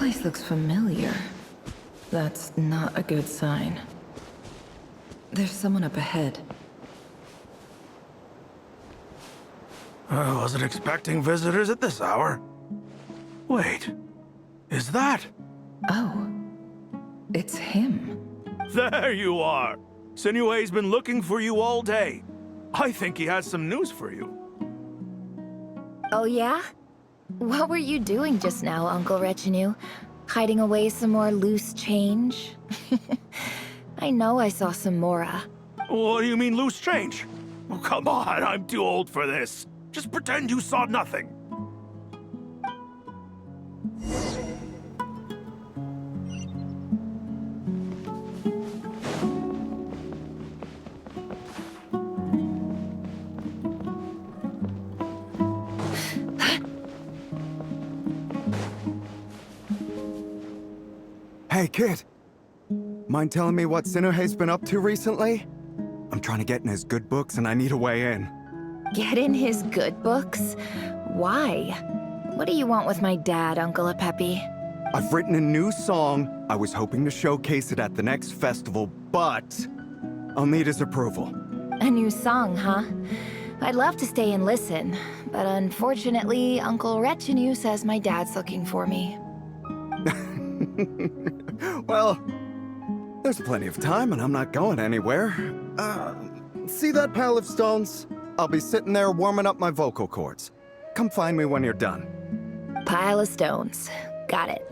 place looks familiar. That's not a good sign. There's someone up ahead. I wasn't expecting visitors at this hour. Wait, is that? Oh, it's him. There you are! Sinue's been looking for you all day. I think he has some news for you. Oh yeah? What were you doing just now, Uncle Retinue? Hiding away some more loose change? I know I saw some Mora. What do you mean loose change? Oh, come on, I'm too old for this. Just pretend you saw nothing. Hey, kid. Mind telling me what Sinuhe's been up to recently? I'm trying to get in his good books and I need a way in. Get in his good books? Why? What do you want with my dad, Uncle Apepi? I've written a new song. I was hoping to showcase it at the next festival, but I'll need his approval. A new song, huh? I'd love to stay and listen, but unfortunately, Uncle Retinue says my dad's looking for me. Well, there's plenty of time and I'm not going anywhere. See that pile of stones? I'll be sitting there warming up my vocal cords. Come find me when you're done. Pile of stones. Got it.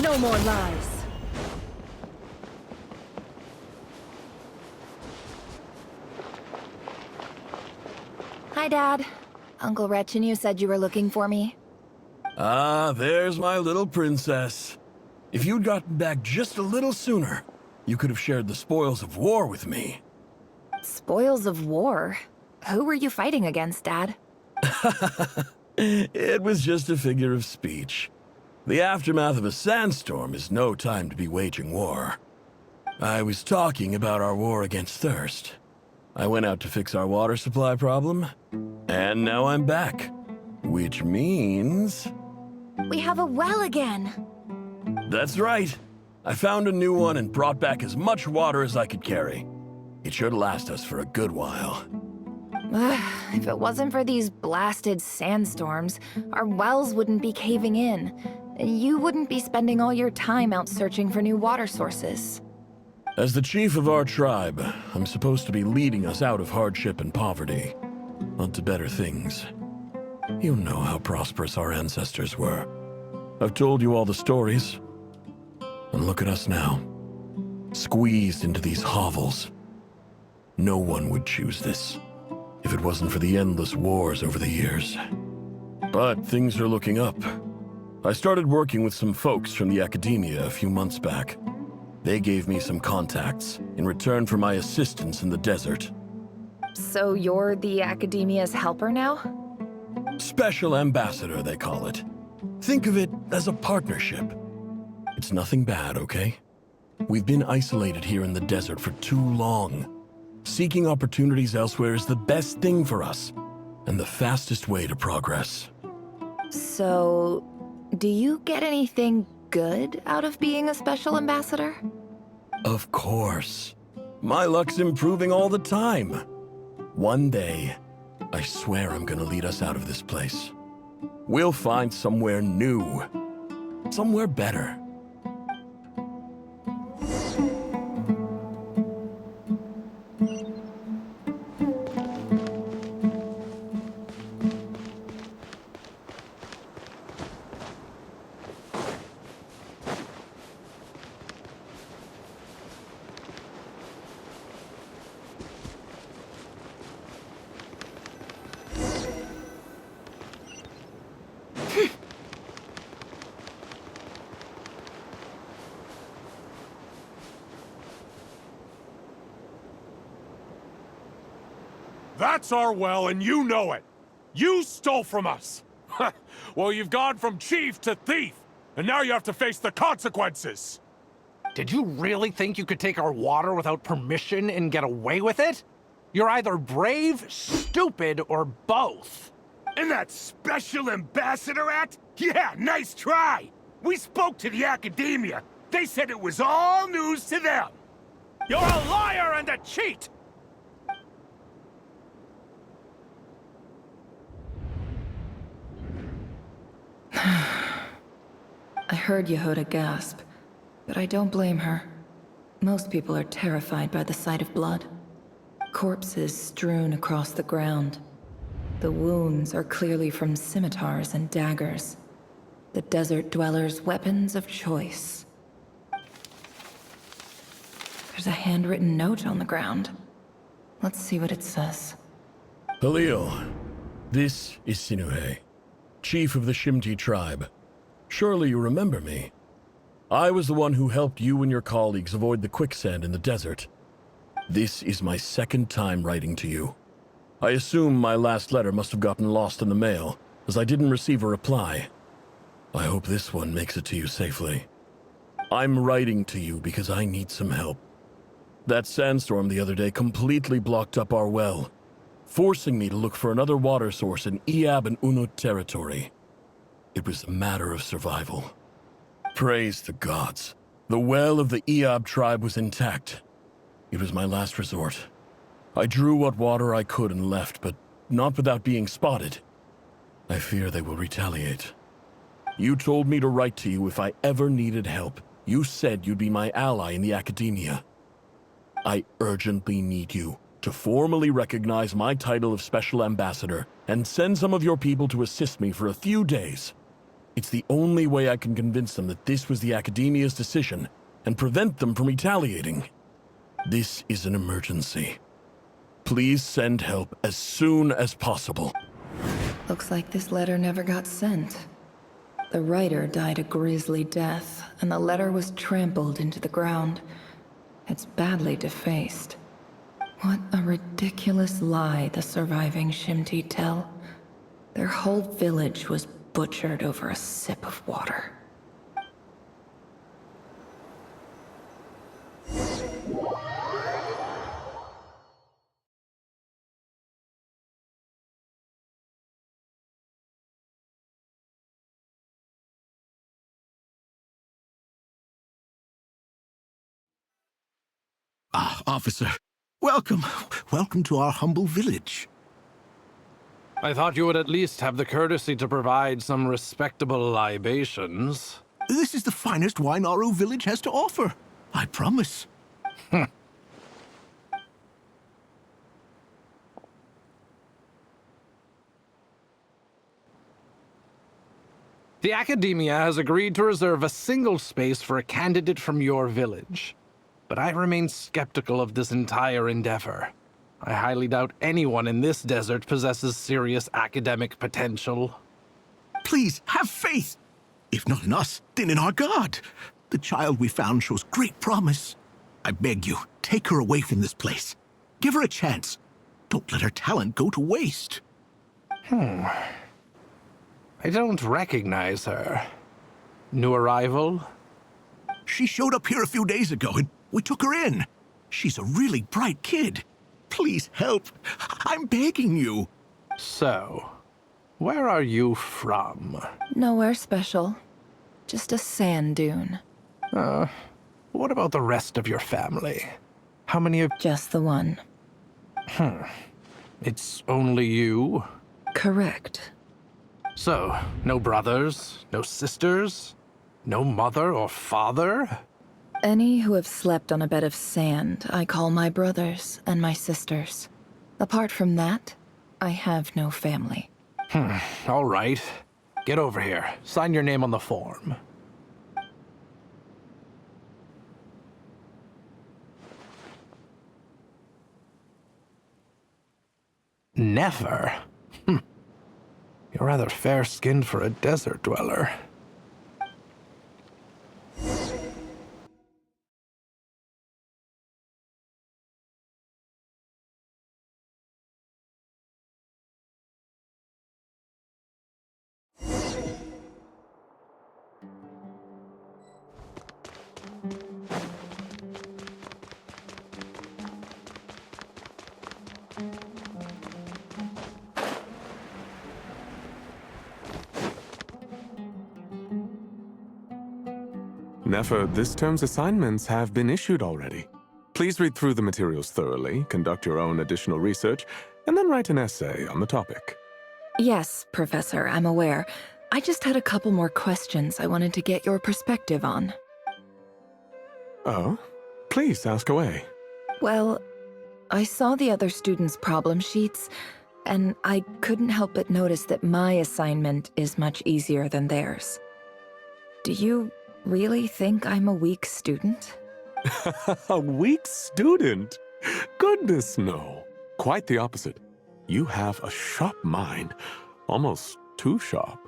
No more lies. Hi, Dad. Uncle Retinue said you were looking for me. Ah, there's my little princess. If you'd gotten back just a little sooner, you could have shared the spoils of war with me. Spoils of war? Who were you fighting against, Dad? It was just a figure of speech. The aftermath of a sandstorm is no time to be waging war. I was talking about our war against thirst. I went out to fix our water supply problem, and now I'm back. Which means... We have a well again! That's right. I found a new one and brought back as much water as I could carry. It should last us for a good while. If it wasn't for these blasted sandstorms, our wells wouldn't be caving in. You wouldn't be spending all your time out searching for new water sources. As the chief of our tribe, I'm supposed to be leading us out of hardship and poverty, onto better things. You know how prosperous our ancestors were. I've told you all the stories. And look at us now, squeezed into these hovels. No one would choose this, if it wasn't for the endless wars over the years. But things are looking up. I started working with some folks from the academia a few months back. They gave me some contacts in return for my assistance in the desert. So you're the academia's helper now? Special ambassador, they call it. Think of it as a partnership. It's nothing bad, okay? We've been isolated here in the desert for too long. Seeking opportunities elsewhere is the best thing for us, and the fastest way to progress. So, do you get anything good out of being a special ambassador? Of course. My luck's improving all the time. One day, I swear I'm gonna lead us out of this place. We'll find somewhere new. Somewhere better. That's our well, and you know it! You stole from us! Well, you've gone from chief to thief, and now you have to face the consequences! Did you really think you could take our water without permission and get away with it? You're either brave, stupid, or both. And that Special Ambassador Act? Yeah, nice try! We spoke to the academia. They said it was all news to them. You're a liar and a cheat! I heard Yehuda gasp, but I don't blame her. Most people are terrified by the sight of blood. Corpses strewn across the ground. The wounds are clearly from scimitars and daggers. The desert dwellers' weapons of choice. There's a handwritten note on the ground. Let's see what it says. Halil, this is Sinuhe, chief of the Shimti tribe. Surely you remember me. I was the one who helped you and your colleagues avoid the quicksand in the desert. This is my second time writing to you. I assume my last letter must have gotten lost in the mail, as I didn't receive a reply. I hope this one makes it to you safely. I'm writing to you because I need some help. That sandstorm the other day completely blocked up our well, forcing me to look for another water source in Iab and Unut territory. It was a matter of survival. Praise the gods. The well of the Iab tribe was intact. It was my last resort. I drew what water I could and left, but not without being spotted. I fear they will retaliate. You told me to write to you if I ever needed help. You said you'd be my ally in the academia. I urgently need you to formally recognize my title of Special Ambassador and send some of your people to assist me for a few days. It's the only way I can convince them that this was the academia's decision and prevent them from retaliating. This is an emergency. Please send help as soon as possible. Looks like this letter never got sent. The writer died a grisly death, and the letter was trampled into the ground. It's badly defaced. What a ridiculous lie the surviving Shimti tell. Their whole village was butchered over a sip of water. Ah, officer. Welcome. Welcome to our humble village. I thought you would at least have the courtesy to provide some respectable libations. This is the finest wine Aru village has to offer. I promise. The Academia has agreed to reserve a single space for a candidate from your village. But I remain skeptical of this entire endeavor. I highly doubt anyone in this desert possesses serious academic potential. Please, have faith. If not in us, then in our god. The child we found shows great promise. I beg you, take her away from this place. Give her a chance. Don't let her talent go to waste. I don't recognize her. New arrival? She showed up here a few days ago and we took her in. She's a really bright kid. Please help. I'm begging you. So, where are you from? Nowhere special. Just a sand dune. What about the rest of your family? How many of... Just the one. It's only you? Correct. So, no brothers, no sisters, no mother or father? Any who have slept on a bed of sand, I call my brothers and my sisters. Apart from that, I have no family. All right. Get over here. Sign your name on the form. Never? You're rather fair-skinned for a desert dweller. Nefer, this term's assignments have been issued already. Please read through the materials thoroughly, conduct your own additional research, and then write an essay on the topic. Yes, Professor, I'm aware. I just had a couple more questions I wanted to get your perspective on. Oh? Please ask away. Well, I saw the other students' problem sheets, and I couldn't help but notice that my assignment is much easier than theirs. Do you really think I'm a weak student? A weak student? Goodness, no. Quite the opposite. You have a sharp mind. Almost too sharp.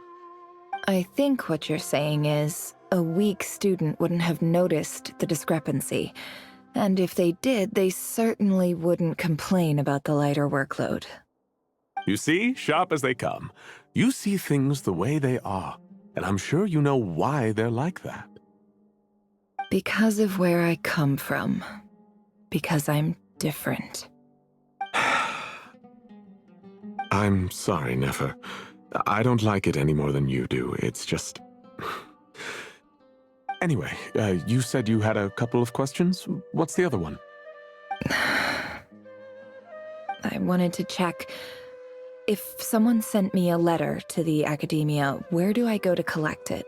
I think what you're saying is, a weak student wouldn't have noticed the discrepancy. And if they did, they certainly wouldn't complain about the lighter workload. You see, sharp as they come. You see things the way they are, and I'm sure you know why they're like that. Because of where I come from. Because I'm different. I'm sorry, Nefer. I don't like it any more than you do. It's just... Anyway, you said you had a couple of questions. What's the other one? I wanted to check. If someone sent me a letter to the academia, where do I go to collect it?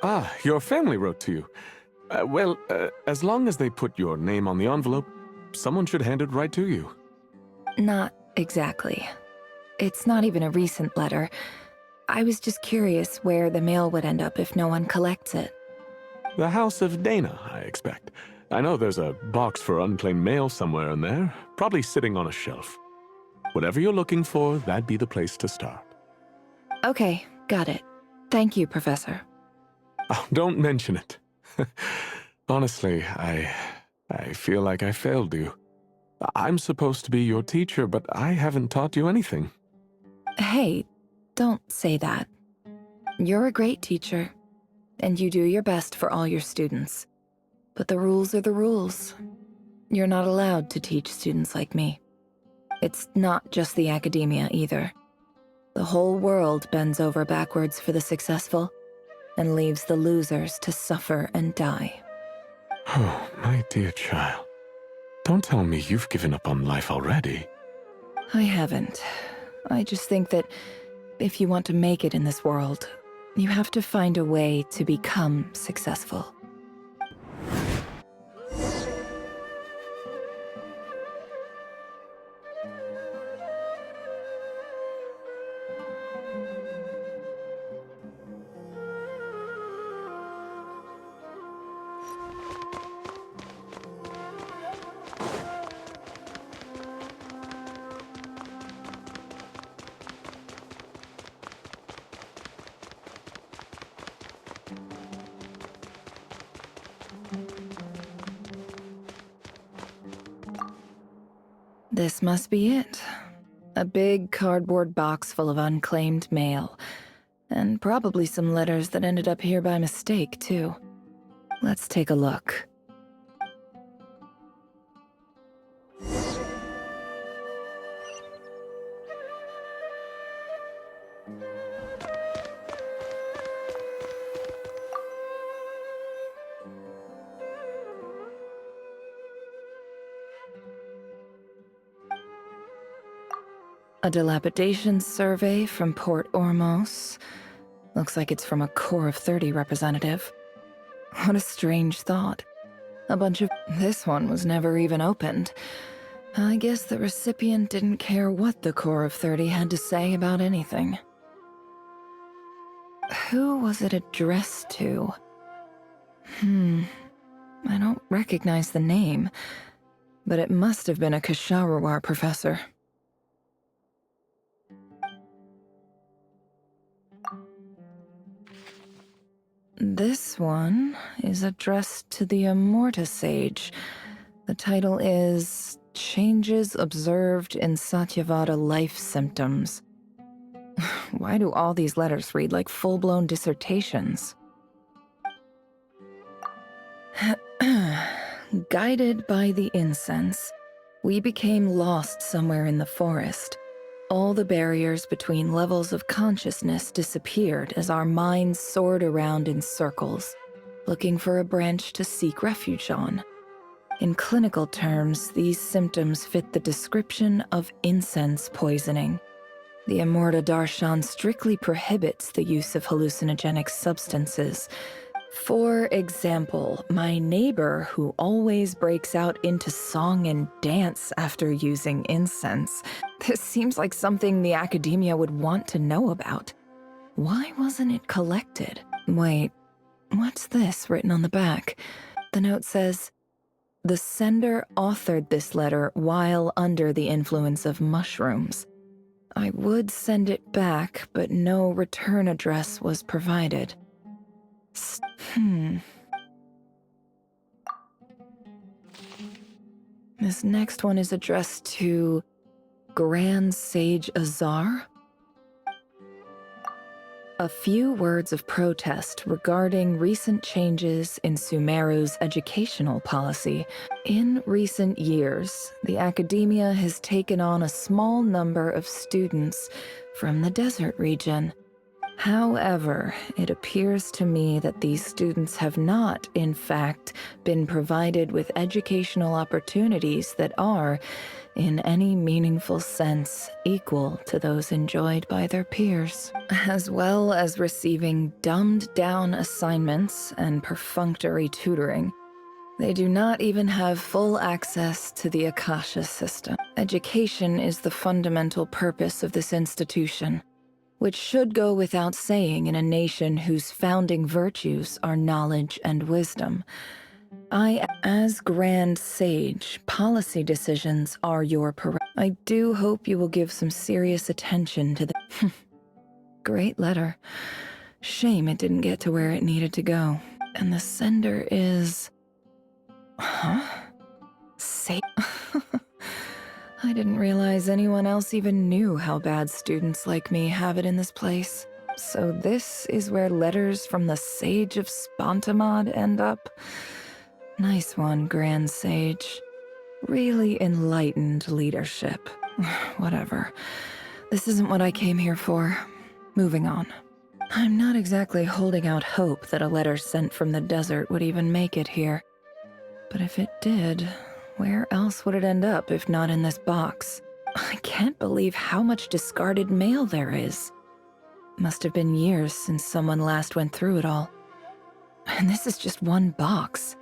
Ah, your family wrote to you. As long as they put your name on the envelope, someone should hand it right to you. Not exactly. It's not even a recent letter. I was just curious where the mail would end up if no one collects it. The House of Dana, I expect. I know there's a box for unclaimed mail somewhere in there, probably sitting on a shelf. Whatever you're looking for, that'd be the place to start. Okay, got it. Thank you, Professor. Oh, don't mention it. Honestly, I feel like I failed you. I'm supposed to be your teacher, but I haven't taught you anything. Hey, don't say that. You're a great teacher, and you do your best for all your students. But the rules are the rules. You're not allowed to teach students like me. It's not just the academia either. The whole world bends over backwards for the successful, and leaves the losers to suffer and die. Oh, my dear child. Don't tell me you've given up on life already. I haven't. I just think that if you want to make it in this world, you have to find a way to become successful. This must be it. A big cardboard box full of unclaimed mail. And probably some letters that ended up here by mistake, too. Let's take a look. A dilapidation survey from Port Ormos. Looks like it's from a Core of 30 representative. What a strange thought. A bunch of... This one was never even opened. I guess the recipient didn't care what the Core of 30 had to say about anything. Who was it addressed to? I don't recognize the name, but it must have been a Ksharawar professor. This one is addressed to the Immorta Sage. The title is Changes Observed in Satyavada Life Symptoms. Why do all these letters read like full-blown dissertations? Guided by the incense, we became lost somewhere in the forest. All the barriers between levels of consciousness disappeared as our minds soared around in circles, looking for a branch to seek refuge on. In clinical terms, these symptoms fit the description of incense poisoning. The Amurta Darshan strictly prohibits the use of hallucinogenic substances. For example, my neighbor who always breaks out into song and dance after using incense. This seems like something the academia would want to know about. Why wasn't it collected? Wait, what's this written on the back? The note says, "The sender authored this letter while under the influence of mushrooms. I would send it back, but no return address was provided." This next one is addressed to Grand Sage Azar. A few words of protest regarding recent changes in Sumeru's educational policy. In recent years, the academia has taken on a small number of students from the desert region. However, it appears to me that these students have not, in fact, been provided with educational opportunities that are, in any meaningful sense, equal to those enjoyed by their peers, as well as receiving dumbed-down assignments and perfunctory tutoring. They do not even have full access to the Akasha system. Education is the fundamental purpose of this institution, which should go without saying in a nation whose founding virtues are knowledge and wisdom. As Grand Sage, policy decisions are your prerogative. I do hope you will give some serious attention to the... Great letter. Shame it didn't get to where it needed to go. And the sender is... Huh? I didn't realize anyone else even knew how bad students like me have it in this place. So this is where letters from the Sage of Spontamod end up? Nice one, Grand Sage. Really enlightened leadership. Whatever. This isn't what I came here for. Moving on. I'm not exactly holding out hope that a letter sent from the desert would even make it here. But if it did, where else would it end up if not in this box? I can't believe how much discarded mail there is. Must have been years since someone last went through it all. And this is just one box.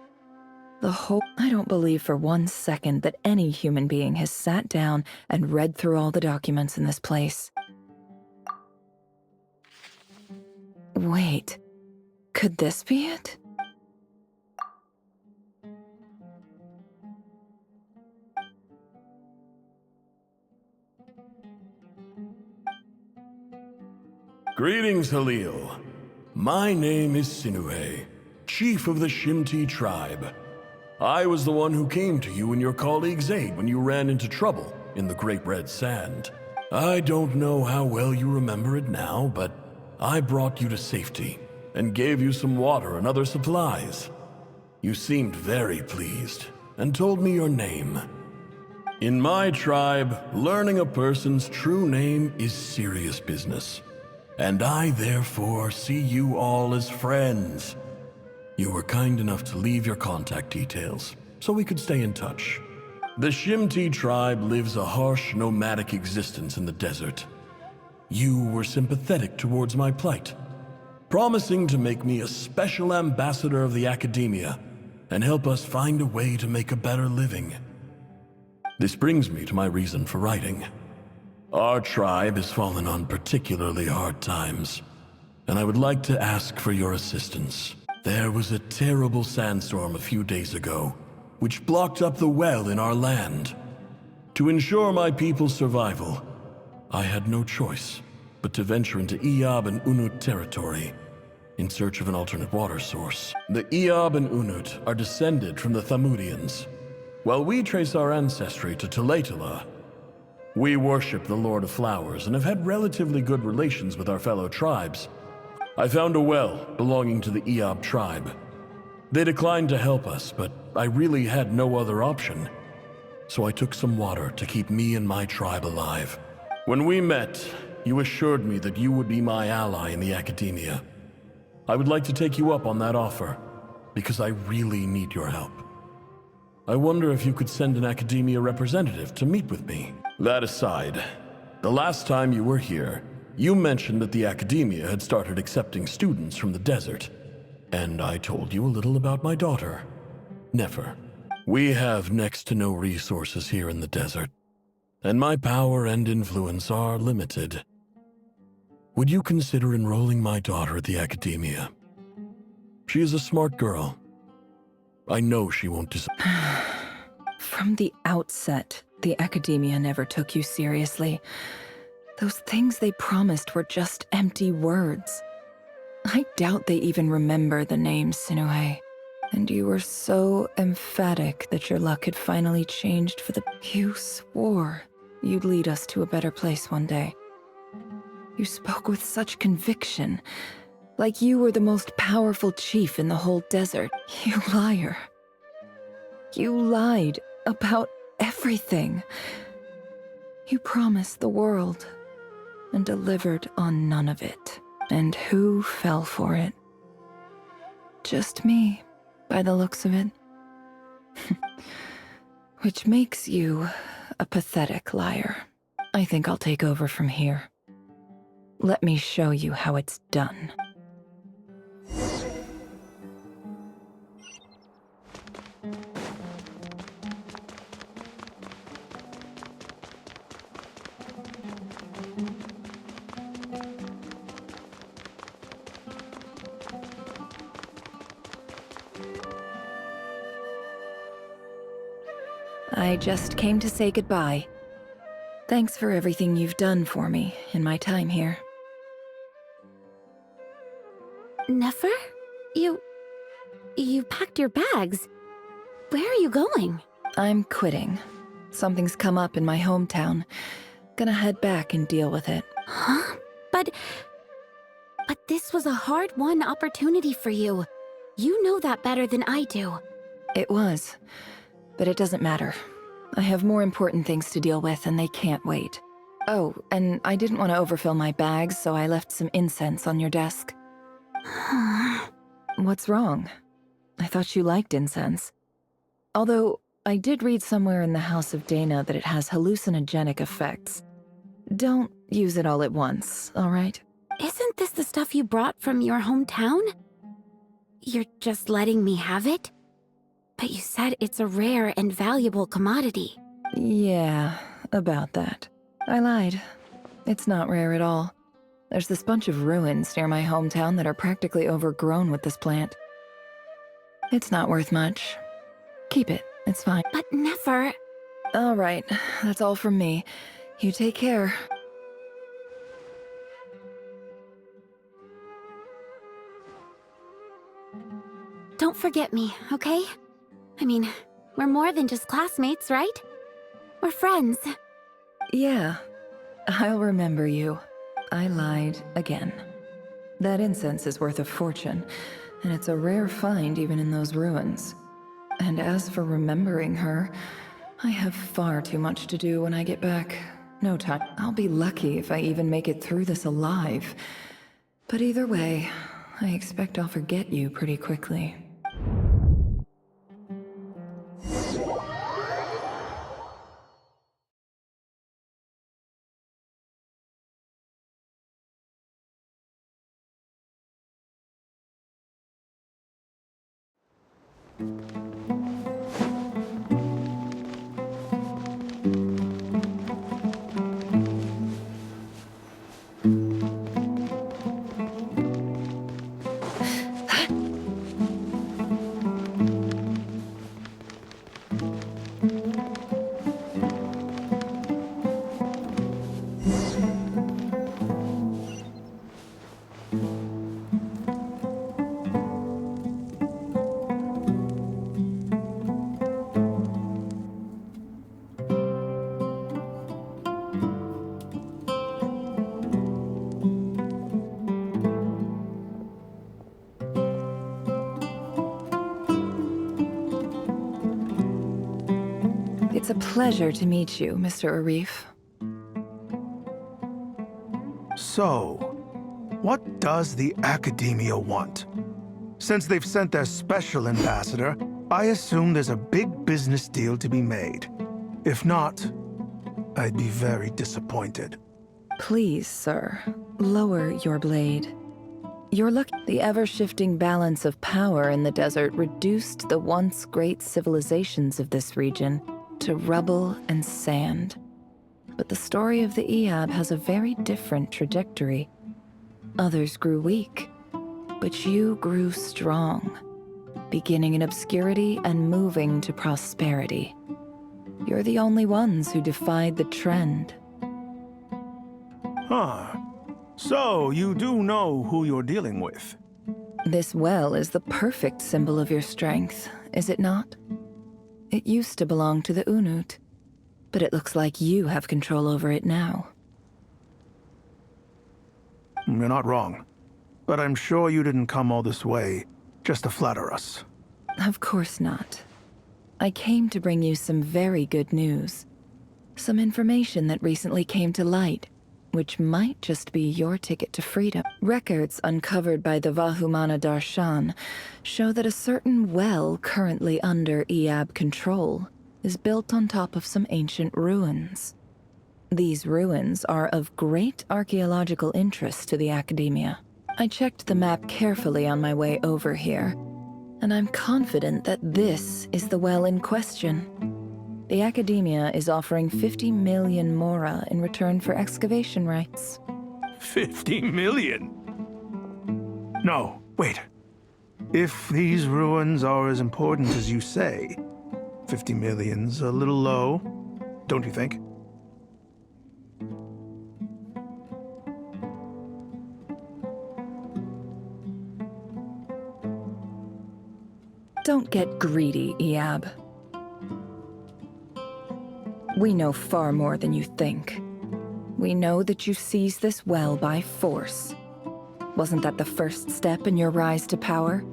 I don't believe for 1 second that any human being has sat down and read through all the documents in this place. Wait, could this be it? Greetings, Halil. My name is Sinue, chief of the Shimti tribe. I was the one who came to you and your colleague's aid when you ran into trouble in the Great Red Sand. I don't know how well you remember it now, but I brought you to safety and gave you some water and other supplies. You seemed very pleased and told me your name. In my tribe, learning a person's true name is serious business. And I therefore see you all as friends. You were kind enough to leave your contact details, so we could stay in touch. The Shimti tribe lives a harsh, nomadic existence in the desert. You were sympathetic towards my plight, promising to make me a special ambassador of the academia and help us find a way to make a better living. This brings me to my reason for writing. Our tribe has fallen on particularly hard times, and I would like to ask for your assistance. There was a terrible sandstorm a few days ago, which blocked up the well in our land. To ensure my people's survival, I had no choice but to venture into Iyab and Unut territory in search of an alternate water source. The Iyab and Unut are descended from the Thamudians, while we trace our ancestry to Tulatala. We worship the Lord of Flowers and have had relatively good relations with our fellow tribes. I found a well belonging to the Iyab tribe. They declined to help us, but I really had no other option. So I took some water to keep me and my tribe alive. When we met, you assured me that you would be my ally in the academia. I would like to take you up on that offer because I really need your help. I wonder if you could send an Academia representative to meet with me. That aside, the last time you were here, you mentioned that the Academia had started accepting students from the desert, and I told you a little about my daughter, Nefer. We have next to no resources here in the desert, and my power and influence are limited. Would you consider enrolling my daughter at the Academia? She is a smart girl. I know she won't From the outset, the Academia never took you seriously. Those things they promised were just empty words. I doubt they even remember the name Sinuhe. And you were so emphatic that your luck had finally changed for the... You swore you'd lead us to a better place one day. You spoke with such conviction, like you were the most powerful chief in the whole desert. You liar. You lied about everything. You promised the world and delivered on none of it. And who fell for it? Just me, by the looks of it. Which makes you a pathetic liar. I think I'll take over from here. Let me show you how it's done. I just came to say goodbye. Thanks for everything you've done for me in my time here. Nefer? You packed your bags. Where are you going? I'm quitting. Something's come up in my hometown. Gonna head back and deal with it. Huh? But this was a hard-won opportunity for you. You know that better than I do. It was. But it doesn't matter. I have more important things to deal with, and they can't wait. Oh, and I didn't want to overfill my bags, so I left some incense on your desk. What's wrong? I thought you liked incense. Although, I did read somewhere in the House of Dana that it has hallucinogenic effects. Don't use it all at once, all right? Isn't this the stuff you brought from your hometown? You're just letting me have it? But you said it's a rare and valuable commodity. Yeah, about that. I lied. It's not rare at all. There's this bunch of ruins near my hometown that are practically overgrown with this plant. It's not worth much. Keep it, it's fine. But Nefer... All right, that's all from me. You take care. Don't forget me, okay? I mean, we're more than just classmates, right? We're friends. Yeah, I'll remember you. I lied again. That incense is worth a fortune, and it's a rare find even in those ruins. And as for remembering her, I have far too much to do when I get back. No time. I'll be lucky if I even make it through this alive. But either way, I expect I'll forget you pretty quickly. It's a pleasure to meet you, Mr. Arif. So, what does the Academia want? Since they've sent their special ambassador, I assume there's a big business deal to be made. If not, I'd be very disappointed. Please, sir, lower your blade. You're lucky the ever-shifting balance of power in the desert reduced the once great civilizations of this region to rubble and sand. But the story of the Eab has a very different trajectory. Others grew weak, but you grew strong, beginning in obscurity and moving to prosperity. You're the only ones who defied the trend. Huh. So, you do know who you're dealing with? This well is the perfect symbol of your strength, is it not? It used to belong to the Unut, but it looks like you have control over it now. You're not wrong. But I'm sure you didn't come all this way just to flatter us. Of course not. I came to bring you some very good news. Some information that recently came to light, which might just be your ticket to freedom. Records uncovered by the Vahumana Darshan show that a certain well currently under Eab control is built on top of some ancient ruins. These ruins are of great archaeological interest to the Academia. I checked the map carefully on my way over here, and I'm confident that this is the well in question. The Academia is offering 50 million mora in return for excavation rights. 50 million? No, wait. If these ruins are as important as you say, 50 million's a little low, don't you think? Don't get greedy, Eab. We know far more than you think. We know that you seized this well by force. Wasn't that the first step in your rise to power?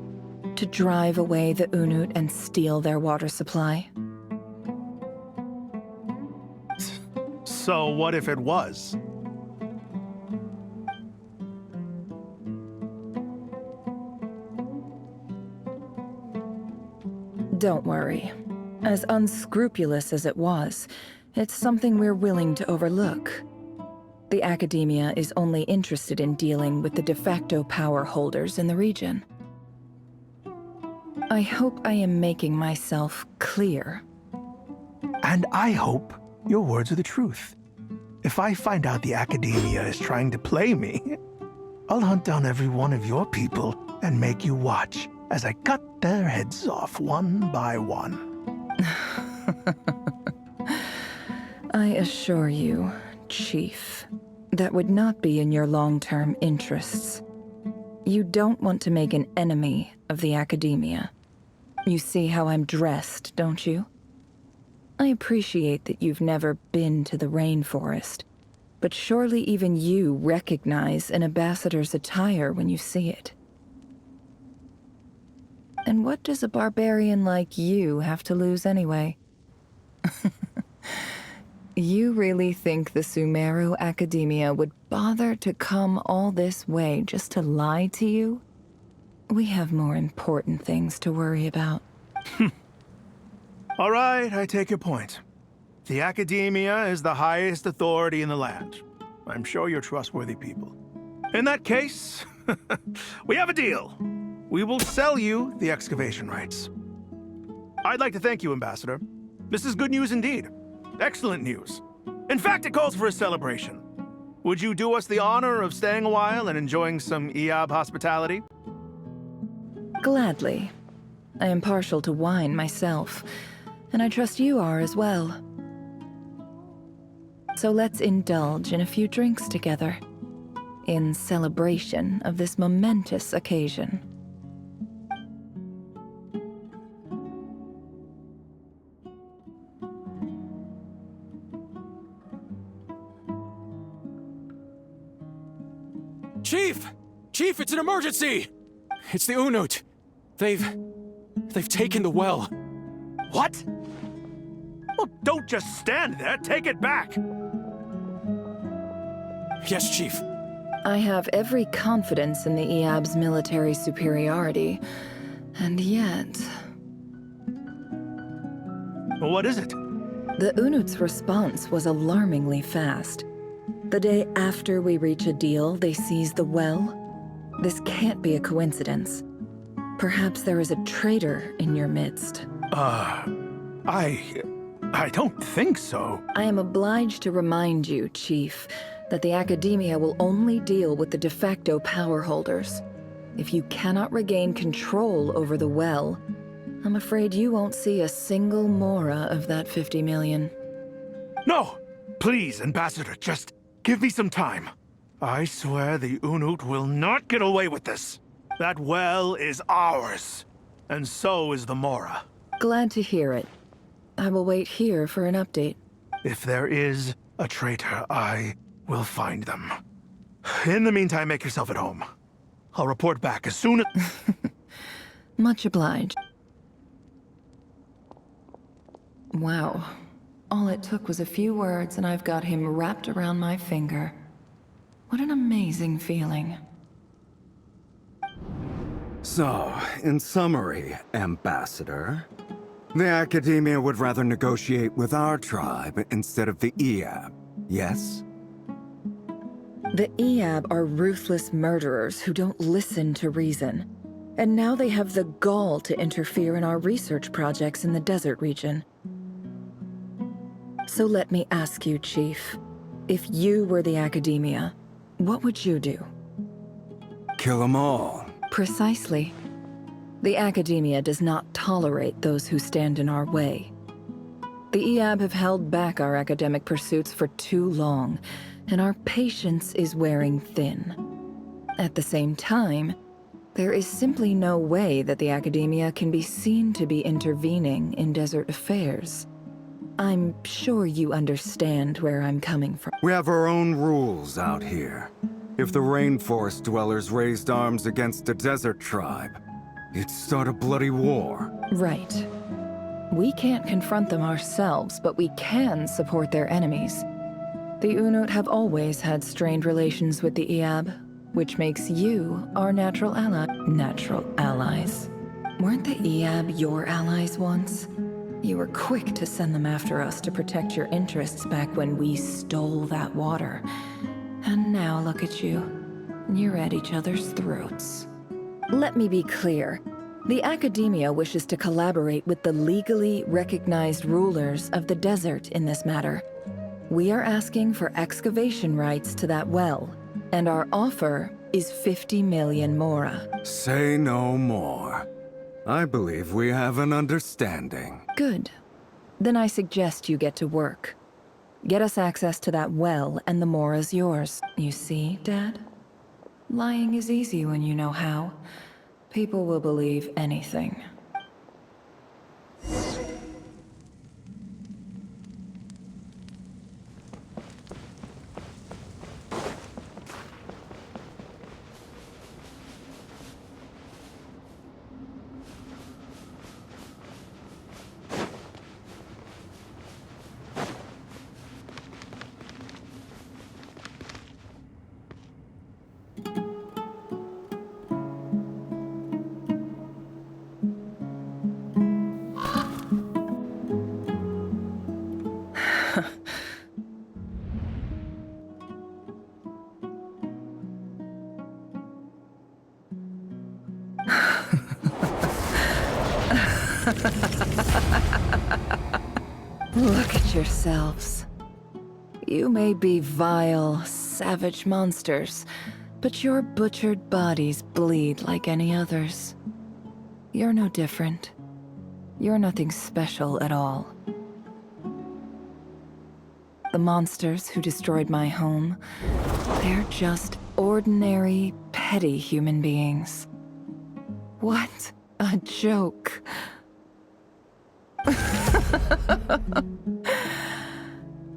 To drive away the Unut and steal their water supply? So what if it was? Don't worry. As unscrupulous as it was, it's something we're willing to overlook. The Academia is only interested in dealing with the de facto power holders in the region. I hope I am making myself clear. And I hope your words are the truth. If I find out the Academia is trying to play me, I'll hunt down every one of your people and make you watch as I cut their heads off one by one. I assure you, Chief, that would not be in your long-term interests. You don't want to make an enemy of the Academia. You see how I'm dressed, don't you? I appreciate that you've never been to the rainforest, but surely even you recognize an ambassador's attire when you see it. And what does a barbarian like you have to lose anyway? You really think the Sumeru Academia would bother to come all this way just to lie to you? We have more important things to worry about. All right, I take your point. The Academia is the highest authority in the land. I'm sure you're trustworthy people. In that case, we have a deal. We will sell you the excavation rights. I'd like to thank you, Ambassador. This is good news indeed. Excellent news. In fact, it calls for a celebration. Would you do us the honor of staying a while and enjoying some Eab hospitality? Gladly. I am partial to wine myself, and I trust you are as well. So let's indulge in a few drinks together, in celebration of this momentous occasion. Chief! Chief, it's an emergency! It's the Unut. They've taken the well. What? Well, don't just stand there. Take it back. Yes, Chief. I have every confidence in the Eab's military superiority, and yet... What is it? The Unut's response was alarmingly fast. The day after we reach a deal, they seize the well. This can't be a coincidence. Perhaps there is a traitor in your midst. I don't think so. I am obliged to remind you, Chief, that the Academia will only deal with the de facto power holders. If you cannot regain control over the well, I'm afraid you won't see a single mora of that 50 million. No! Please, Ambassador, just give me some time. I swear the Unut will not get away with this. That well is ours, and so is the mora. Glad to hear it. I will wait here for an update. If there is a traitor, I will find them. In the meantime, make yourself at home. I'll report back as soon as... Much obliged. Wow. All it took was a few words and I've got him wrapped around my finger. What an amazing feeling. So, in summary, Ambassador, the Academia would rather negotiate with our tribe instead of the Eab, yes? The Eab are ruthless murderers who don't listen to reason. And now they have the gall to interfere in our research projects in the desert region. So let me ask you, Chief. If you were the Academia, what would you do? Kill them all. Precisely. The Academia does not tolerate those who stand in our way. The Eab have held back our academic pursuits for too long, and our patience is wearing thin. At the same time, there is simply no way that the Academia can be seen to be intervening in desert affairs. I'm sure you understand where I'm coming from. We have our own rules out here. If the rainforest dwellers raised arms against a desert tribe, it'd start a bloody war. Right. We can't confront them ourselves, but we can support their enemies. The Unut have always had strained relations with the Eab, which makes you our natural ally. Natural allies. Weren't the Eab your allies once? You were quick to send them after us to protect your interests back when we stole that water. And now look at you. You're at each other's throats. Let me be clear. The Academia wishes to collaborate with the legally recognized rulers of the desert in this matter. We are asking for excavation rights to that well, and our offer is 50 million mora. Say no more. I believe we have an understanding. Good. Then I suggest you get to work. Get us access to that well, and the mora's yours. You see, Dad? Lying is easy when you know how. People will believe anything. Look at yourselves. You may be vile, savage monsters, but your butchered bodies bleed like any others. You're no different. You're nothing special at all. The monsters who destroyed my home, they're just ordinary, petty human beings. What a joke.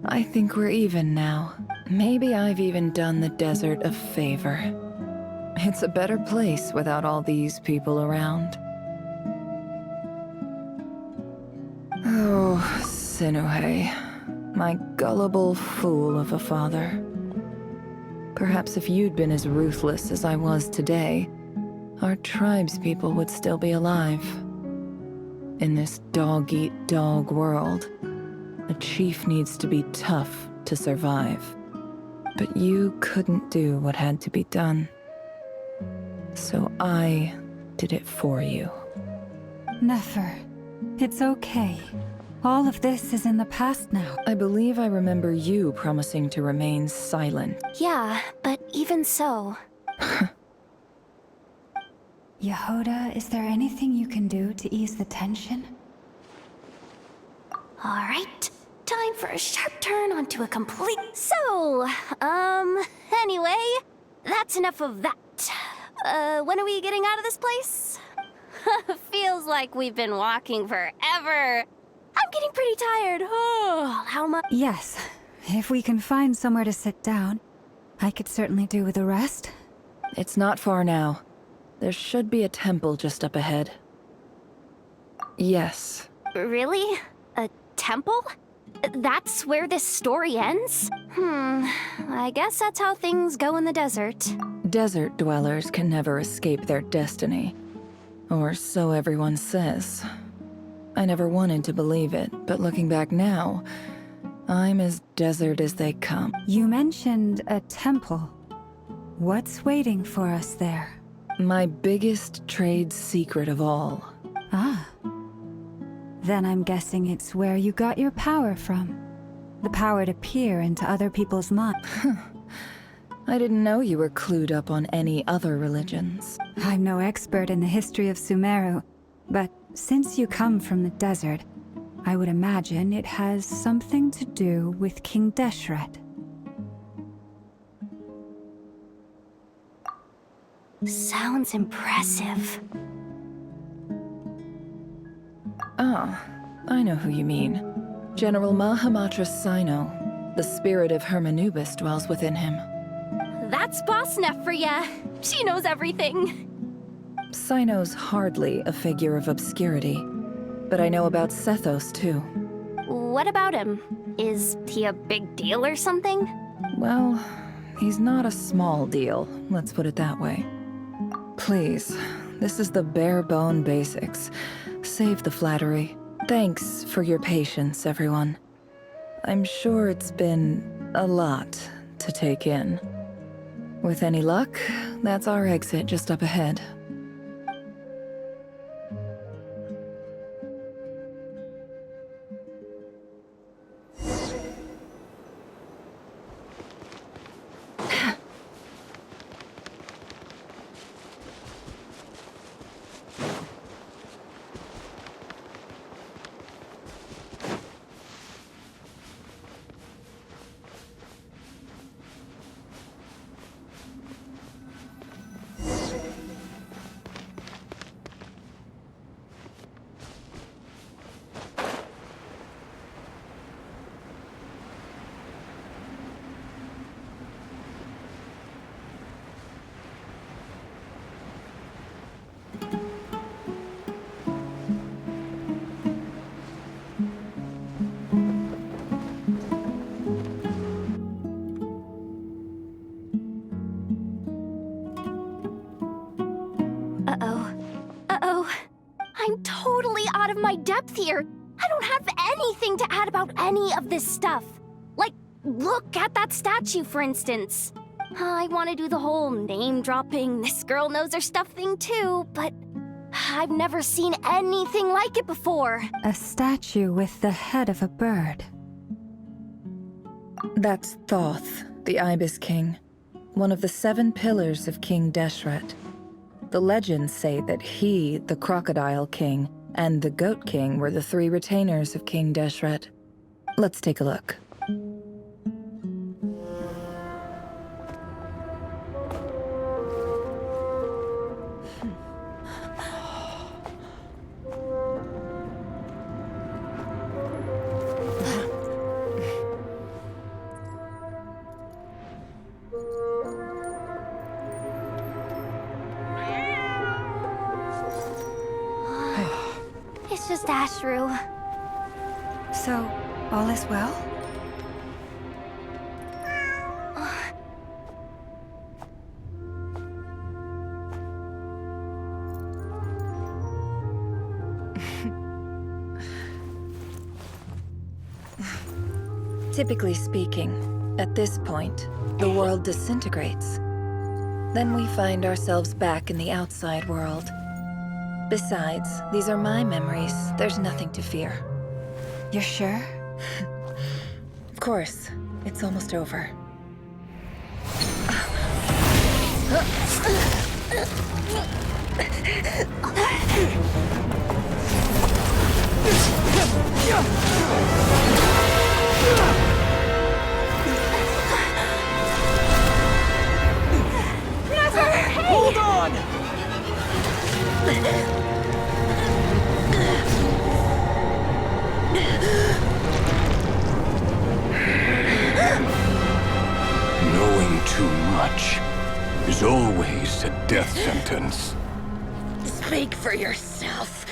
I think we're even now. Maybe I've even done the desert a favor. It's a better place without all these people around. Oh, Sinuhe, my gullible fool of a father. Perhaps if you'd been as ruthless as I was today, our tribespeople would still be alive. In this dog-eat-dog world, a chief needs to be tough to survive. But you couldn't do what had to be done. So I did it for you. Nefer, it's okay. All of this is in the past now. I believe I remember you promising to remain silent. Yeah, but even so. Yehoda, is there anything you can do to ease the tension? Alright, time for a sharp turn onto a complete... So, anyway, that's enough of that. When are we getting out of this place? Feels like we've been walking forever. I'm getting pretty tired. Oh, how much? Yes, if we can find somewhere to sit down, I could certainly do with a rest. It's not far now. There should be a temple just up ahead. Yes. Really? A temple? That's where this story ends? I guess that's how things go in the desert. Desert dwellers can never escape their destiny. Or so everyone says. I never wanted to believe it, but looking back now, I'm as desert as they come. You mentioned a temple. What's waiting for us there? My biggest trade secret of all. Ah. Then I'm guessing it's where you got your power from. The power to peer into other people's minds. I didn't know you were clued up on any other religions. I'm no expert in the history of Sumeru, but since you come from the desert, I would imagine it has something to do with King Deshret. Sounds impressive. Ah, I know who you mean. General Mahamatra Sino. The spirit of Hermanubis dwells within him. That's Boss Neff for ya. She knows everything. Sino's hardly a figure of obscurity, but I know about Sethos too. What about him? Is he a big deal or something? Well, he's not a small deal, let's put it that way. Please, this is the bare-bone basics. Save the flattery. Thanks for your patience, everyone. I'm sure it's been a lot to take in. With any luck, that's our exit just up ahead. I'm totally out of my depth here. I don't have anything to add about any of this stuff. Like, look at that statue, for instance. I want to do the whole name-dropping, this girl knows her stuff thing too, but I've never seen anything like it before. A statue with the head of a bird. That's Thoth, the Ibis King, one of the 7 pillars of King Deshret. The legends say that he, the Crocodile King, and the Goat King were the 3 retainers of King Deshret. Let's take a look. It's just Ashru. So, all is well? Typically speaking, at this point, the world disintegrates. Then we find ourselves back in the outside world. Besides, these are my memories. There's nothing to fear. You're sure? Of course. It's almost over. Hold on! Knowing too much is always a death sentence. Speak for yourself.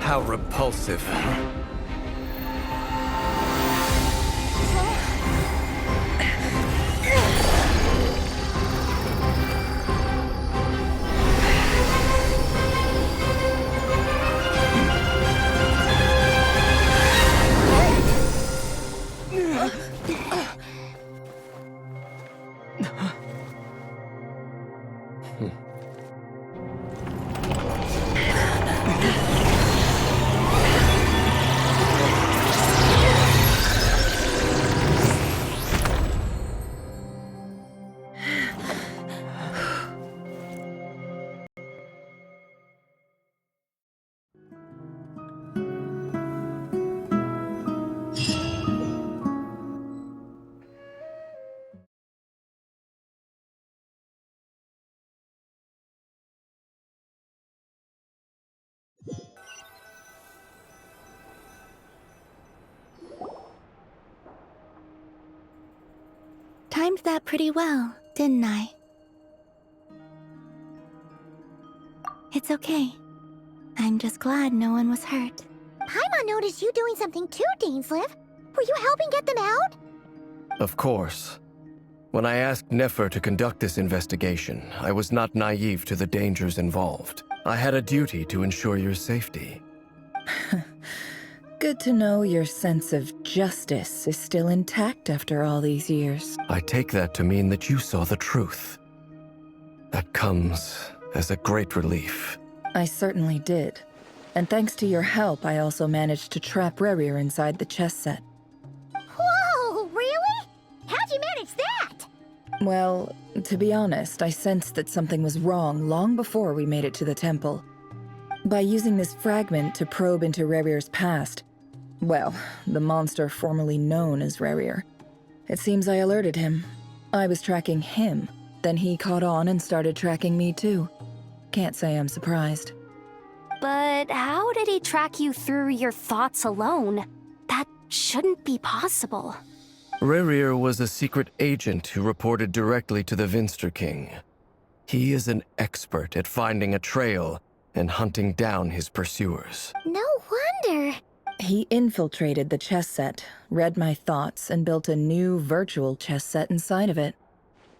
How repulsive. Timed that pretty well, didn't I? It's okay. I'm just glad no one was hurt. Paimon noticed you doing something too, Dainsleif. Were you helping get them out? Of course. When I asked Nefer to conduct this investigation, I was not naive to the dangers involved. I had a duty to ensure your safety. Good to know your sense of justice is still intact after all these years. I take that to mean that you saw the truth. That comes as a great relief. I certainly did. And thanks to your help, I also managed to trap Rerir inside the chess set. Whoa, really? How'd you manage that? Well, to be honest, I sensed that something was wrong long before we made it to the temple. By using this fragment to probe into Rerir's past, well, the monster formerly known as Rerir, it seems I alerted him. I was tracking him, then he caught on and started tracking me too. Can't say I'm surprised. But how did he track you through your thoughts alone? That shouldn't be possible. Rerir was a secret agent who reported directly to the Vinster King. He is an expert at finding a trail and hunting down his pursuers. No wonder. He infiltrated the chess set, read my thoughts, and built a new virtual chess set inside of it.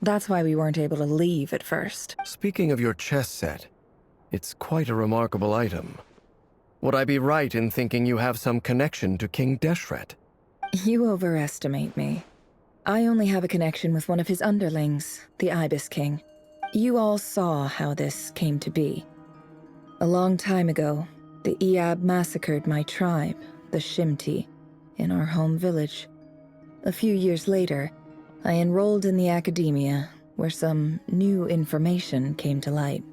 That's why we weren't able to leave at first. Speaking of your chess set, it's quite a remarkable item. Would I be right in thinking you have some connection to King Deshret? You overestimate me. I only have a connection with one of his underlings, the Ibis King. You all saw how this came to be. A long time ago, the Iab massacred my tribe, the Shimti, in our home village. A few years later, I enrolled in the academia, where some new information came to light.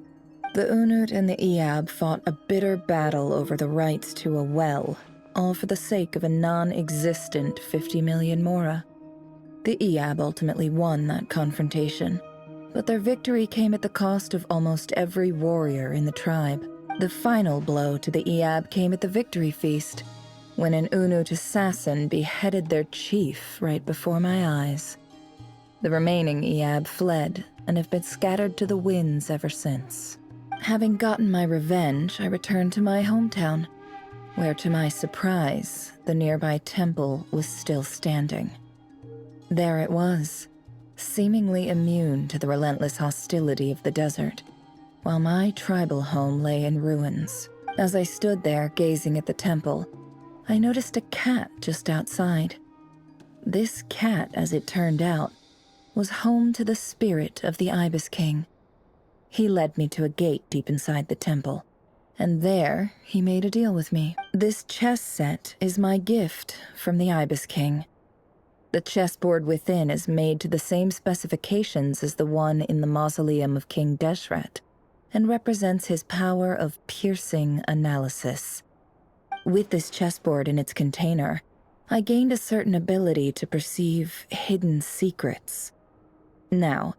The Unut and the Iab fought a bitter battle over the rights to a well, all for the sake of a non-existent 50 million Mora. The Iab ultimately won that confrontation, but their victory came at the cost of almost every warrior in the tribe. The final blow to the Iab came at the victory feast. when an Unut assassin beheaded their chief right before my eyes. The remaining Iab fled and have been scattered to the winds ever since. Having gotten my revenge, I returned to my hometown, where to my surprise, the nearby temple was still standing. There it was, seemingly immune to the relentless hostility of the desert, while my tribal home lay in ruins. As I stood there gazing at the temple, I noticed a cat just outside. This cat, as it turned out, was home to the spirit of the Ibis King. He led me to a gate deep inside the temple, and there he made a deal with me. This chess set is my gift from the Ibis King. The chessboard within is made to the same specifications as the one in the mausoleum of King Deshret, and represents his power of piercing analysis. With this chessboard in its container, I gained a certain ability to perceive hidden secrets. Now,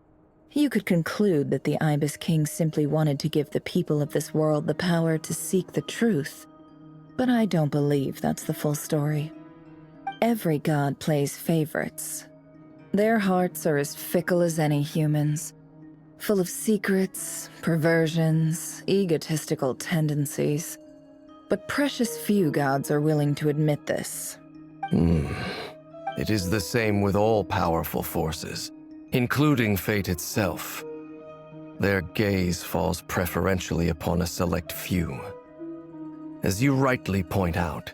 you could conclude that the Ibis King simply wanted to give the people of this world the power to seek the truth, but I don't believe that's the full story. Every god plays favorites. Their hearts are as fickle as any human's, full of secrets, perversions, egotistical tendencies. But precious few gods are willing to admit this. It is the same with all powerful forces, including fate itself. Their gaze falls preferentially upon a select few. As you rightly point out,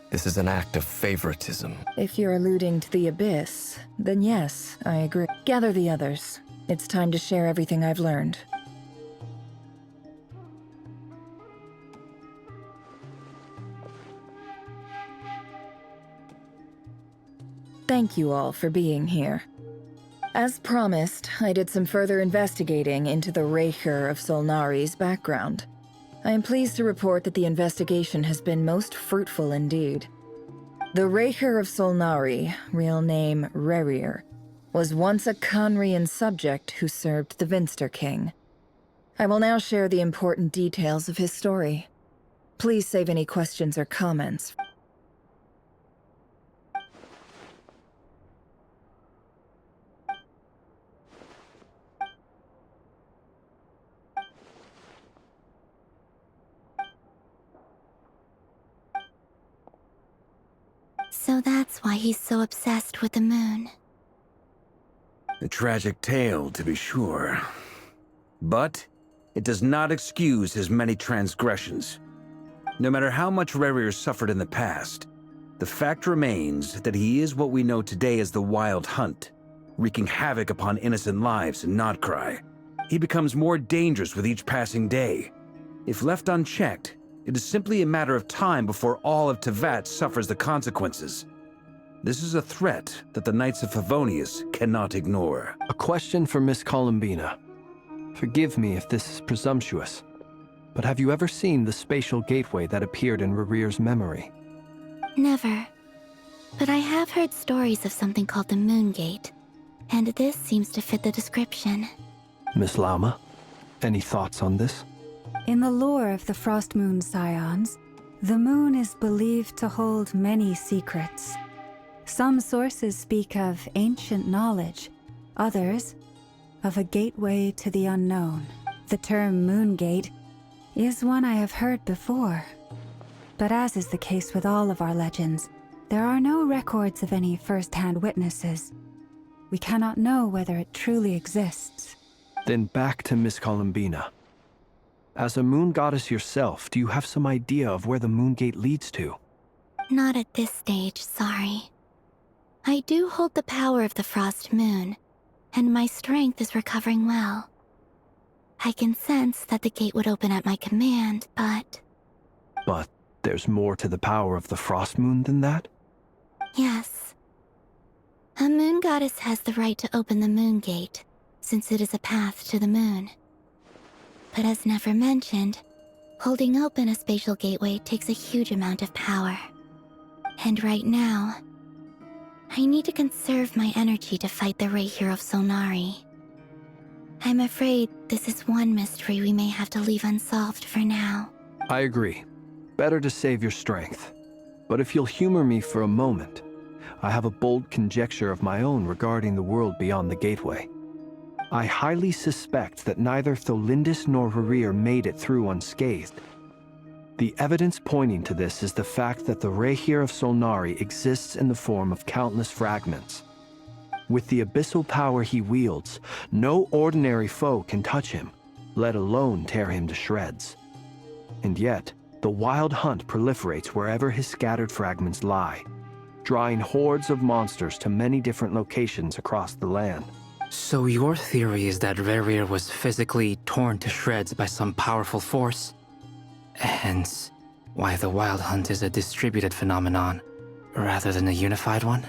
this is an act of favoritism. If you're alluding to the Abyss, then yes, I agree. Gather the others. It's time to share everything I've learned. Thank you all for being here. As promised, I did some further investigating into the Raker of Solnari's background. I am pleased to report that the investigation has been most fruitful indeed. The Raker of Solnari, real name Rerir, was once a Conrian subject who served the Vinster King. I will now share the important details of his story. Please save any questions or comments. So that's why he's so obsessed with the moon. A tragic tale, to be sure. But it does not excuse his many transgressions. No matter how much Rerir suffered in the past, the fact remains that he is what we know today as the Wild Hunt, wreaking havoc upon innocent lives in Notcry. He becomes more dangerous with each passing day. If left unchecked, it is simply a matter of time before all of Teyvat suffers the consequences. This is a threat that the Knights of Favonius cannot ignore. A question for Miss Columbina. Forgive me if this is presumptuous, but have you ever seen the spatial gateway that appeared in Rerir's memory? Never. But I have heard stories of something called the Moon Gate, and this seems to fit the description. Miss Lauma, any thoughts on this? In the lore of the Frost Moon Scions, the moon is believed to hold many secrets. Some sources speak of ancient knowledge, others of a gateway to the unknown. The term Moon Gate is one I have heard before. But as is the case with all of our legends, there are no records of any first-hand witnesses. We cannot know whether it truly exists. Then back to Miss Columbina. As a moon goddess yourself, do you have some idea of where the Moon Gate leads to? Not at this stage, sorry. I do hold the power of the Frost Moon, and my strength is recovering well. I can sense that the gate would open at my command, but... But there's more to the power of the Frost Moon than that? Yes. A moon goddess has the right to open the Moon Gate, since it is a path to the moon. But as never mentioned, holding open a spatial gateway takes a huge amount of power. And right now, I need to conserve my energy to fight the Raker of Solnari. I'm afraid this is one mystery we may have to leave unsolved for now. I agree. Better to save your strength. But if you'll humor me for a moment, I have a bold conjecture of my own regarding the world beyond the gateway. I highly suspect that neither Tholindis nor Rerir made it through unscathed. The evidence pointing to this is the fact that the Rehir of Solnari exists in the form of countless fragments. With the abyssal power he wields, no ordinary foe can touch him, let alone tear him to shreds. And yet, the wild hunt proliferates wherever his scattered fragments lie, drawing hordes of monsters to many different locations across the land. So your theory is that Rerir was physically torn to shreds by some powerful force? Hence, why the wild hunt is a distributed phenomenon, rather than a unified one?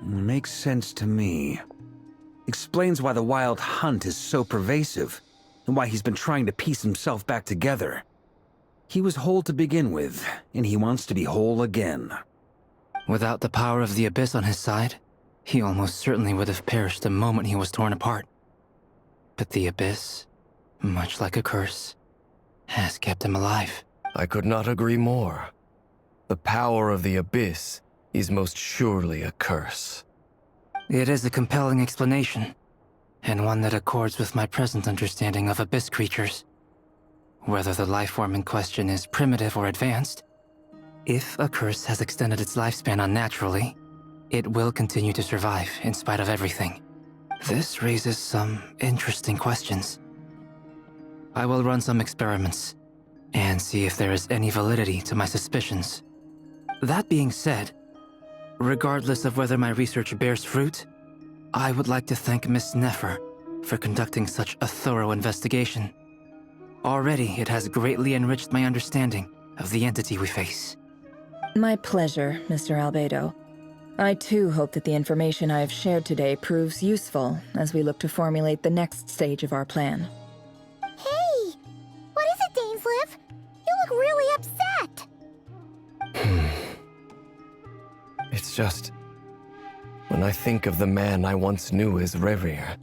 Makes sense to me. Explains why the wild hunt is so pervasive, and why he's been trying to piece himself back together. He was whole to begin with, and he wants to be whole again. Without the power of the Abyss on his side, he almost certainly would have perished the moment he was torn apart. But the Abyss, much like a curse, has kept him alive. I could not agree more. The power of the Abyss is most surely a curse. It is a compelling explanation, and one that accords with my present understanding of Abyss creatures. Whether the life form in question is primitive or advanced, if a curse has extended its lifespan unnaturally, it will continue to survive in spite of everything. This raises some interesting questions. I will run some experiments and see if there is any validity to my suspicions. That being said, regardless of whether my research bears fruit, I would like to thank Miss Nefer for conducting such a thorough investigation. Already, it has greatly enriched my understanding of the entity we face. My pleasure, Mr. Albedo. I too hope that the information I have shared today proves useful as we look to formulate the next stage of our plan. Hey! What is it, Dainsleif? You look really upset! It's just... when I think of the man I once knew as Rerir,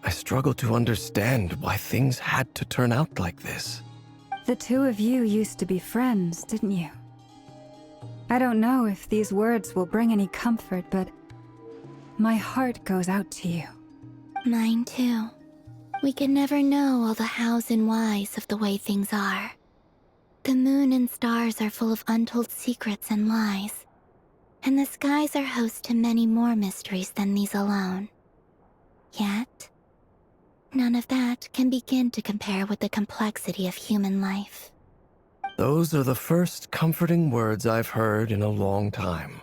I struggle to understand why things had to turn out like this. The two of you used to be friends, didn't you? I don't know if these words will bring any comfort, but my heart goes out to you. Mine too. We can never know all the hows and whys of the way things are. The moon and stars are full of untold secrets and lies, and the skies are host to many more mysteries than these alone. Yet, none of that can begin to compare with the complexity of human life. Those are the first comforting words I've heard in a long time.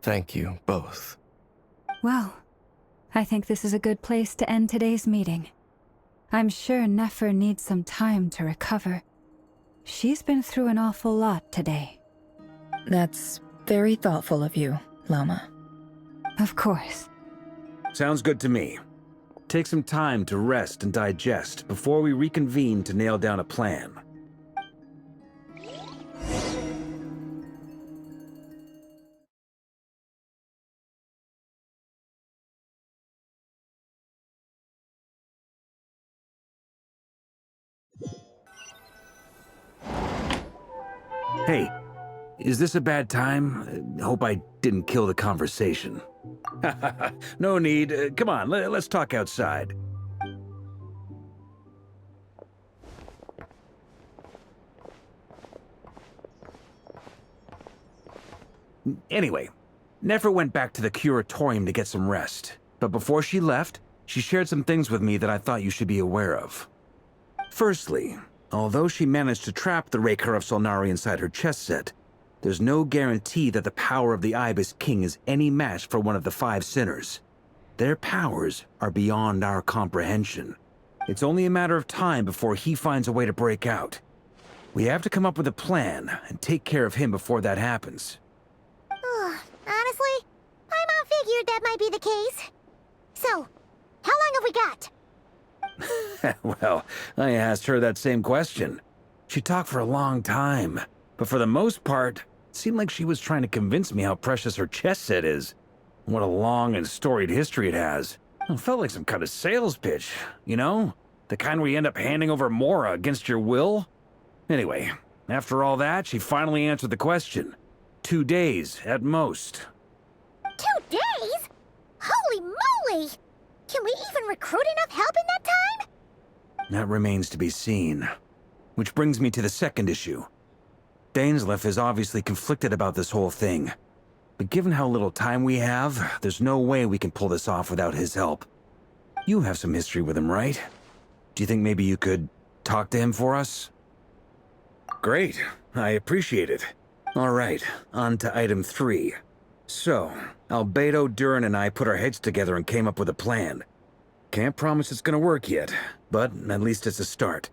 Thank you, both. Well, I think this is a good place to end today's meeting. I'm sure Nefer needs some time to recover. She's been through an awful lot today. That's very thoughtful of you, Lama. Of course. Sounds good to me. Take some time to rest and digest before we reconvene to nail down a plan. Hey, is this a bad time? Hope I didn't kill the conversation. No need. Come on, let's talk outside. Anyway, Nefer went back to the curatorium to get some rest. But before she left, she shared some things with me that I thought you should be aware of. Firstly, although she managed to trap the Raker of Solnari inside her chest set, there's no guarantee that the power of the Ibis King is any match for one of the 5 sinners. Their powers are beyond our comprehension. It's only a matter of time before he finds a way to break out. We have to come up with a plan and take care of him before that happens. Honestly, my mom figured that might be the case. So, how long have we got? Well, I asked her that same question. She talked for a long time, but for the most part, it seemed like she was trying to convince me how precious her chess set is. What a long and storied history it has. It felt like some kind of sales pitch, you know? The kind where you end up handing over Mora against your will? Anyway, After all that, she finally answered the question. 2 days, at most. 2 days? Holy moly! Can we even recruit enough help in that time? That remains to be seen. Which brings me to the second issue. Dainsleif is obviously conflicted about this whole thing. But given how little time we have, there's no way we can pull this off without his help. You have some history with him, right? Do you think maybe you could talk to him for us? Great. I appreciate it. All right, on to item 3. So, Albedo, Durin, and I put our heads together and came up with a plan. Can't promise it's gonna work yet, but at least it's a start.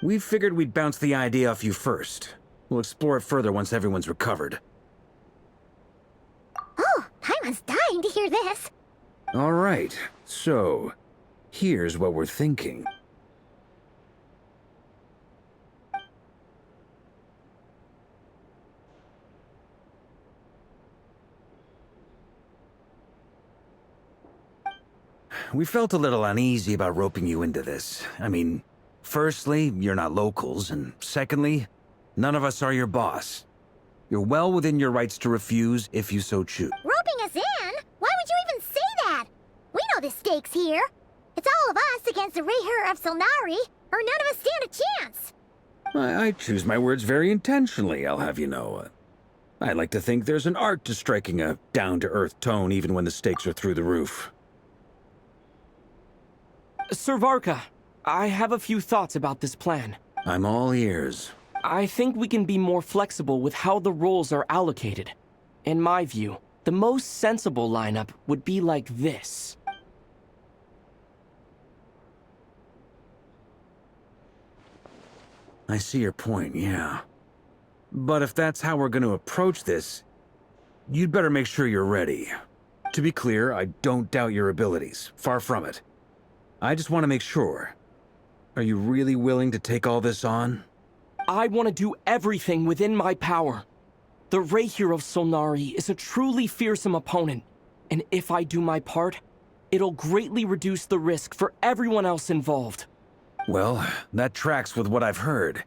We figured we'd bounce the idea off you first. We'll explore it further once everyone's recovered. Oh, Paimon's dying to hear this. All right, so here's what we're thinking. We felt a little uneasy about roping you into this. I mean, firstly, you're not locals, and secondly, none of us are your boss. You're well within your rights to refuse if you so choose. Roping us in? Why would you even say that? We know the stakes here. It's all of us against the Rayher of Solnari, or none of us stand a chance. I choose my words very intentionally, I'll have you know. I like to think there's an art to striking a down-to-earth tone even when the stakes are through the roof. Sir Varka, I have a few thoughts about this plan. I'm all ears. I think we can be more flexible with how the roles are allocated. In my view, the most sensible lineup would be like this. I see your point, yeah. But if that's how we're going to approach this, you'd better make sure you're ready. To be clear, I don't doubt your abilities. Far from it. I just want to make sure. Are you really willing to take all this on? I want to do everything within my power. The Rayher of Solnari is a truly fearsome opponent, and if I do my part, it'll greatly reduce the risk for everyone else involved. Well, that tracks with what I've heard.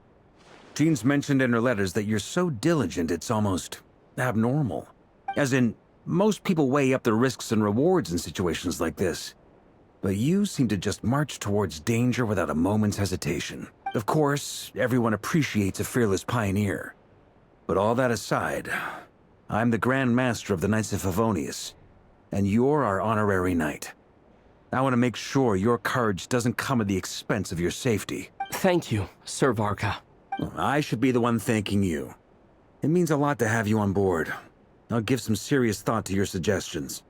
Jean's mentioned in her letters that you're so diligent it's almost abnormal. As in, most people weigh up the risks and rewards in situations like this. But you seem to just march towards danger without a moment's hesitation. Of course, everyone appreciates a fearless pioneer. But all that aside, I'm the Grand Master of the Knights of Favonius, and you're our honorary knight. I want to make sure your courage doesn't come at the expense of your safety. Thank you, Sir Varka. I should be the one thanking you. It means a lot to have you on board. I'll give some serious thought to your suggestions.